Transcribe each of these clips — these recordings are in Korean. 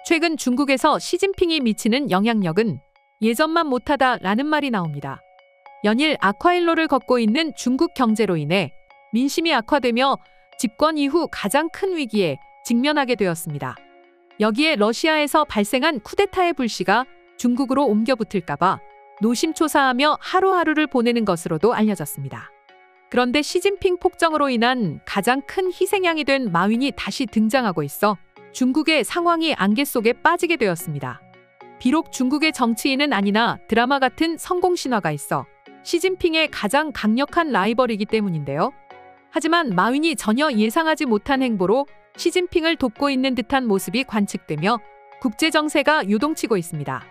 최근 중국에서 시진핑이 미치는 영향력은 예전만 못하다라는 말이 나옵니다. 연일 악화일로를 걷고 있는 중국 경제로 인해 민심이 악화되며 집권 이후 가장 큰 위기에 직면하게 되었습니다. 여기에 러시아에서 발생한 쿠데타의 불씨가 중국으로 옮겨붙을까봐 노심초사하며 하루하루를 보내는 것으로도 알려졌습니다. 그런데 시진핑 폭정으로 인한 가장 큰 희생양이 된 마윈이 다시 등장하고 있어 중국의 상황이 안개 속에 빠지게 되었습니다. 비록 중국의 정치인은 아니나 드라마 같은 성공 신화가 있어 시진핑의 가장 강력한 라이벌이기 때문인데요. 하지만 마윈이 전혀 예상하지 못한 행보로 시진핑을 돕고 있는 듯한 모습이 관측되며 국제 정세가 요동치고 있습니다.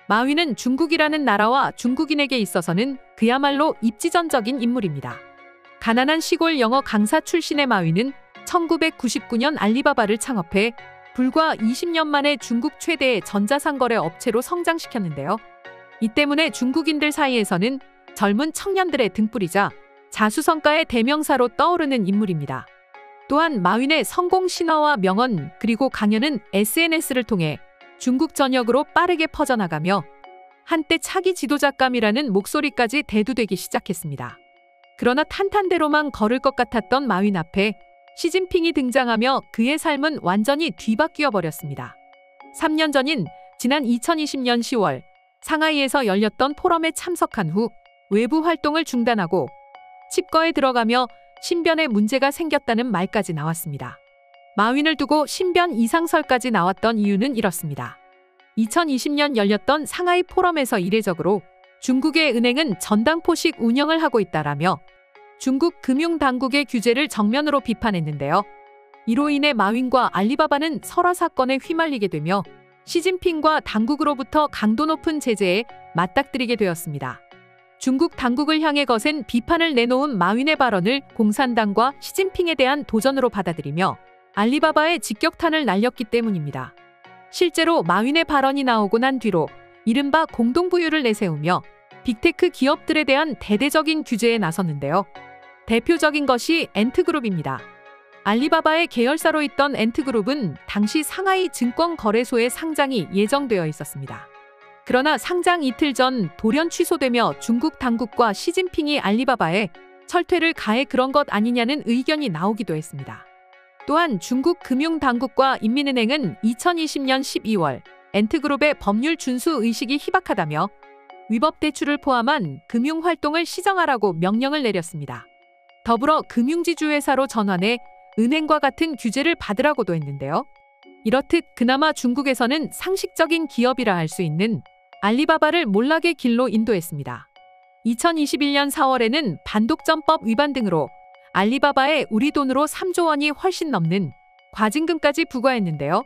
마윈은 중국이라는 나라와 중국인에게 있어서는 그야말로 입지전적인 인물입니다. 가난한 시골 영어 강사 출신의 마윈은 1999년 알리바바를 창업해 불과 20년 만에 중국 최대의 전자상거래 업체로 성장시켰는데요. 이 때문에 중국인들 사이에서는 젊은 청년들의 등불이자 자수성가의 대명사로 떠오르는 인물입니다. 또한 마윈의 성공 신화와 명언 그리고 강연은 SNS를 통해 중국 전역으로 빠르게 퍼져나가며 한때 차기 지도자감이라는 목소리까지 대두되기 시작했습니다. 그러나 탄탄대로만 걸을 것 같았던 마윈 앞에 시진핑이 등장하며 그의 삶은 완전히 뒤바뀌어 버렸습니다. 3년 전인 지난 2020년 10월 상하이에서 열렸던 포럼에 참석한 후 외부 활동을 중단하고 칩거에 들어가며 신변에 문제가 생겼다는 말까지 나왔습니다. 마윈을 두고 신변 이상설까지 나왔던 이유는 이렇습니다. 2020년 열렸던 상하이 포럼에서 이례적으로 중국의 은행은 전당포식 운영을 하고 있다라며 중국 금융당국의 규제를 정면으로 비판했는데요. 이로 인해 마윈과 알리바바는 설화 사건에 휘말리게 되며 시진핑과 당국으로부터 강도 높은 제재에 맞닥뜨리게 되었습니다. 중국 당국을 향해 거센 비판을 내놓은 마윈의 발언을 공산당과 시진핑에 대한 도전으로 받아들이며 알리바바의 직격탄을 날렸기 때문입니다. 실제로 마윈의 발언이 나오고 난 뒤로 이른바 공동부유를 내세우며 빅테크 기업들에 대한 대대적인 규제에 나섰는데요. 대표적인 것이 엔트그룹입니다. 알리바바의 계열사로 있던 엔트그룹은 당시 상하이 증권거래소에 상장이 예정되어 있었습니다. 그러나 상장 이틀 전 돌연 취소되며 중국 당국과 시진핑이 알리바바에 철퇴를 가해 그런 것 아니냐는 의견이 나오기도 했습니다. 또한 중국 금융당국과 인민은행은 2020년 12월 엔트그룹의 법률 준수 의식이 희박하다며 위법 대출을 포함한 금융활동을 시정하라고 명령을 내렸습니다. 더불어 금융지주 회사로 전환해 은행과 같은 규제를 받으라고도 했는데요. 이렇듯 그나마 중국에서는 상식적인 기업이라 할 수 있는 알리바바를 몰락의 길로 인도했습니다. 2021년 4월에는 반독점법 위반 등으로 알리바바에 우리 돈으로 3조 원이 훨씬 넘는 과징금까지 부과했는데요.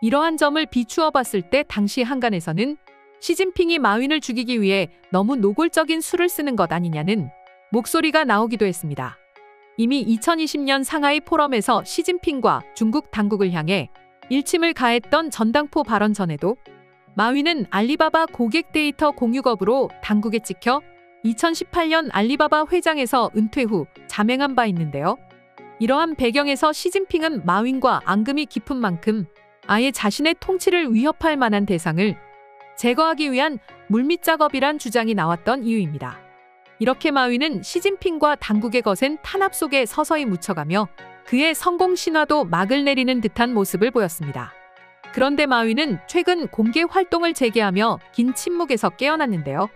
이러한 점을 비추어 봤을 때 당시 한간에서는 시진핑이 마윈을 죽이기 위해 너무 노골적인 수를 쓰는 것 아니냐는 목소리가 나오기도 했습니다. 이미 2020년 상하이 포럼에서 시진핑과 중국 당국을 향해 일침을 가했던 전당포 발언 전에도 마윈은 알리바바 고객 데이터 공유업으로 당국에 찍혀 2018년 알리바바 회장에서 은퇴 후 자명한 바 있는데요. 이러한 배경에서 시진핑은 마윈과 앙금이 깊은 만큼 아예 자신의 통치를 위협할 만한 대상을 제거하기 위한 물밑 작업이란 주장이 나왔던 이유입니다. 이렇게 마윈은 시진핑과 당국의 거센 탄압 속에 서서히 묻혀가며 그의 성공 신화도 막을 내리는 듯한 모습을 보였습니다. 그런데 마윈은 최근 공개 활동을 재개하며 긴 침묵에서 깨어났는데요.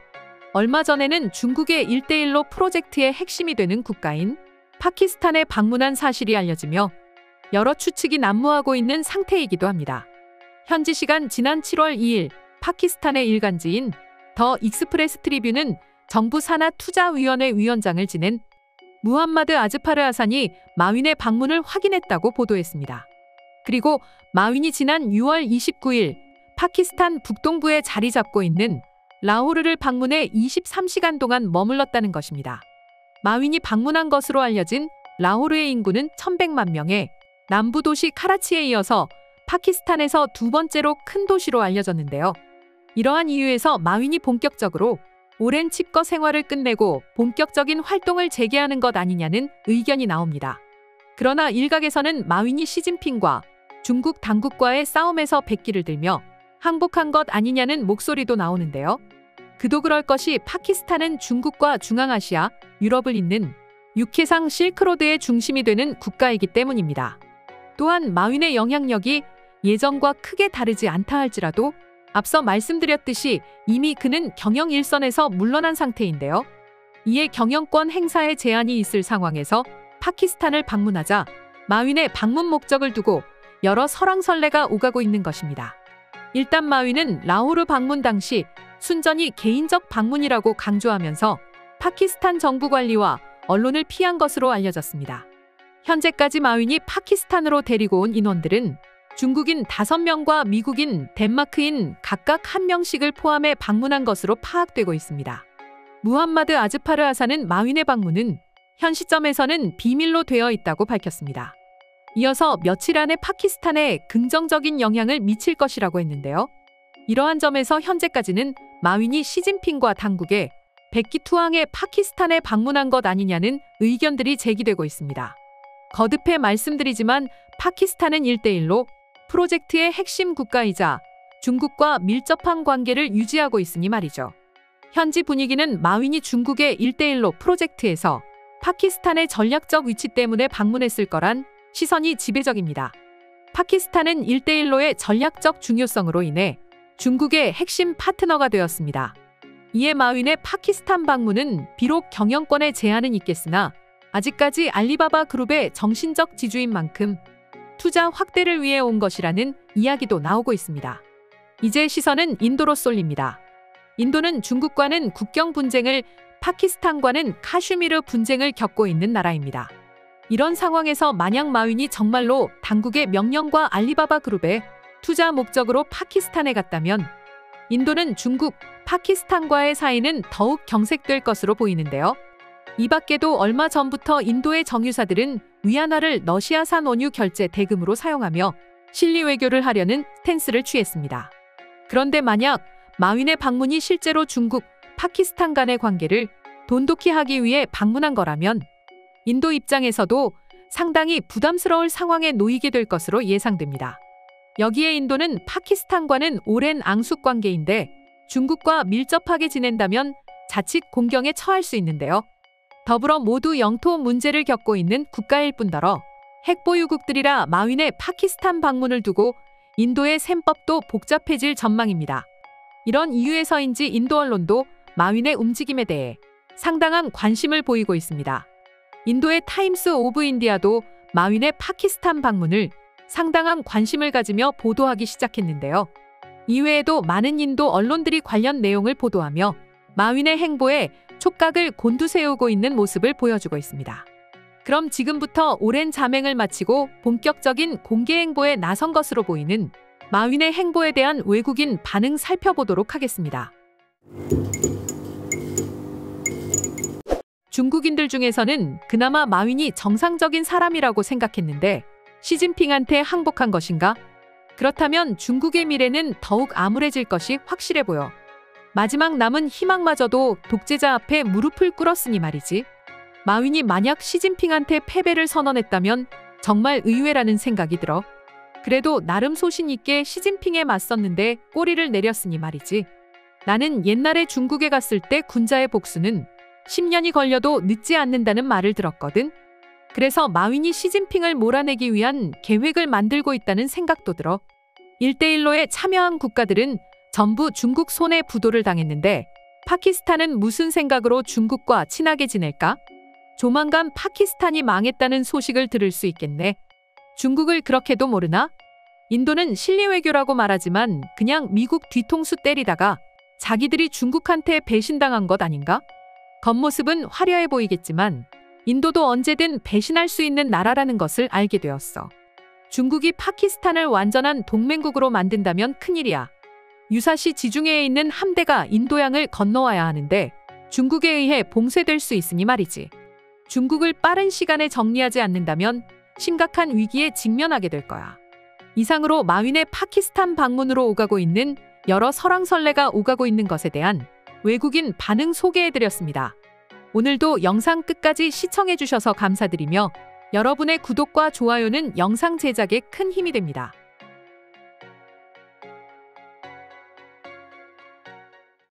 얼마 전에는 중국의 1대1로 프로젝트의 핵심이 되는 국가인 파키스탄에 방문한 사실이 알려지며 여러 추측이 난무하고 있는 상태이기도 합니다. 현지 시간 지난 7월 2일 파키스탄의 일간지인 더 익스프레스 트리뷴은 정부 산하투자위원회 위원장을 지낸 무함마드 아즈파르 하산이 마윈의 방문을 확인했다고 보도했습니다. 그리고 마윈이 지난 6월 29일 파키스탄 북동부에 자리 잡고 있는 라호르를 방문해 23시간 동안 머물렀다는 것입니다. 마윈이 방문한 것으로 알려진 라호르의 인구는 1100만 명에 남부 도시 카라치에 이어서 파키스탄에서 두 번째로 큰 도시로 알려졌는데요. 이러한 이유에서 마윈이 본격적으로 오랜 칩거 생활을 끝내고 본격적인 활동을 재개하는 것 아니냐는 의견이 나옵니다. 그러나 일각에서는 마윈이 시진핑과 중국 당국과의 싸움에서 백기를 들며 항복한 것 아니냐는 목소리도 나오는데요. 그도 그럴 것이 파키스탄은 중국과 중앙아시아, 유럽을 잇는 육해상 실크로드의 중심이 되는 국가이기 때문입니다. 또한 마윈의 영향력이 예전과 크게 다르지 않다 할지라도 앞서 말씀드렸듯이 이미 그는 경영 일선에서 물러난 상태인데요. 이에 경영권 행사에 제한이 있을 상황에서 파키스탄을 방문하자 마윈의 방문 목적을 두고 여러 설왕설래가 오가고 있는 것입니다. 일단 마윈은 라호르 방문 당시 순전히 개인적 방문이라고 강조하면서 파키스탄 정부 관리와 언론을 피한 것으로 알려졌습니다. 현재까지 마윈이 파키스탄으로 데리고 온 인원들은 중국인 5명과 미국인, 덴마크인 각각 1명씩을 포함해 방문한 것으로 파악되고 있습니다. 무함마드 아즈파르 하산은 마윈의 방문은 현 시점에서는 비밀로 되어 있다고 밝혔습니다. 이어서 며칠 안에 파키스탄에 긍정적인 영향을 미칠 것이라고 했는데요. 이러한 점에서 현재까지는 마윈이 시진핑과 당국에 백기투항해 파키스탄에 방문한 것 아니냐는 의견들이 제기되고 있습니다. 거듭해 말씀드리지만 파키스탄은 1대1로 프로젝트의 핵심 국가이자 중국과 밀접한 관계를 유지하고 있으니 말이죠. 현지 분위기는 마윈이 중국의 1대1로 프로젝트에서 파키스탄의 전략적 위치 때문에 방문했을 거란 시선이 지배적입니다. 파키스탄은 1대1로의 전략적 중요성으로 인해 중국의 핵심 파트너가 되었습니다. 이에 마윈의 파키스탄 방문은 비록 경영권에 제한은 있겠으나 아직까지 알리바바 그룹의 정신적 지주인 만큼 투자 확대를 위해 온 것이라는 이야기도 나오고 있습니다. 이제 시선은 인도로 쏠립니다. 인도는 중국과는 국경 분쟁을, 파키스탄과는 카슈미르 분쟁을 겪고 있는 나라입니다. 이런 상황에서 만약 마윈이 정말로 당국의 명령과 알리바바 그룹의 투자 목적으로 파키스탄에 갔다면 인도는 중국, 파키스탄과의 사이는 더욱 경색될 것으로 보이는데요. 이 밖에도 얼마 전부터 인도의 정유사들은 위안화를 러시아산 원유 결제 대금으로 사용하며 실리 외교를 하려는 스탠스를 취했습니다. 그런데 만약 마윈의 방문이 실제로 중국, 파키스탄 간의 관계를 돈독히 하기 위해 방문한 거라면 인도 입장에서도 상당히 부담스러울 상황에 놓이게 될 것으로 예상됩니다. 여기에 인도는 파키스탄과는 오랜 앙숙 관계인데 중국과 밀접하게 지낸다면 자칫 공경에 처할 수 있는데요. 더불어 모두 영토 문제를 겪고 있는 국가일 뿐더러 핵보유국들이라 마윈의 파키스탄 방문을 두고 인도의 셈법도 복잡해질 전망입니다. 이런 이유에서인지 인도 언론도 마윈의 움직임에 대해 상당한 관심을 보이고 있습니다. 인도의 타임스 오브 인디아도 마윈의 파키스탄 방문을 상당한 관심을 가지며 보도하기 시작했는데요. 이외에도 많은 인도 언론들이 관련 내용을 보도하며 마윈의 행보에 촉각을 곤두세우고 있는 모습을 보여주고 있습니다. 그럼 지금부터 오랜 자맹을 마치고 본격적인 공개 행보에 나선 것으로 보이는 마윈의 행보에 대한 외국인 반응 살펴보도록 하겠습니다. 중국인들 중에서는 그나마 마윈이 정상적인 사람이라고 생각했는데 시진핑한테 항복한 것인가? 그렇다면 중국의 미래는 더욱 암울해질 것이 확실해 보여. 마지막 남은 희망마저도 독재자 앞에 무릎을 꿇었으니 말이지. 마윈이 만약 시진핑한테 패배를 선언했다면 정말 의외라는 생각이 들어. 그래도 나름 소신 있게 시진핑에 맞섰는데 꼬리를 내렸으니 말이지. 나는 옛날에 중국에 갔을 때 군자의 복수는 10년이 걸려도 늦지 않는다는 말을 들었거든. 그래서 마윈이 시진핑을 몰아내기 위한 계획을 만들고 있다는 생각도 들어. 1대1로에 참여한 국가들은 전부 중국 손에 부도를 당했는데 파키스탄은 무슨 생각으로 중국과 친하게 지낼까? 조만간 파키스탄이 망했다는 소식을 들을 수 있겠네. 중국을 그렇게도 모르나? 인도는 실리 외교라고 말하지만 그냥 미국 뒤통수 때리다가 자기들이 중국한테 배신당한 것 아닌가? 겉모습은 화려해 보이겠지만 인도도 언제든 배신할 수 있는 나라라는 것을 알게 되었어. 중국이 파키스탄을 완전한 동맹국으로 만든다면 큰일이야. 유사시 지중해에 있는 함대가 인도양을 건너와야 하는데 중국에 의해 봉쇄될 수 있으니 말이지. 중국을 빠른 시간에 정리하지 않는다면 심각한 위기에 직면하게 될 거야. 이상으로 마윈의 파키스탄 방문으로 오가고 있는 여러 설왕설래가 오가고 있는 것에 대한 외국인 반응 소개해드렸습니다. 오늘도 영상 끝까지 시청해주셔서 감사드리며 여러분의 구독과 좋아요는 영상 제작에 큰 힘이 됩니다.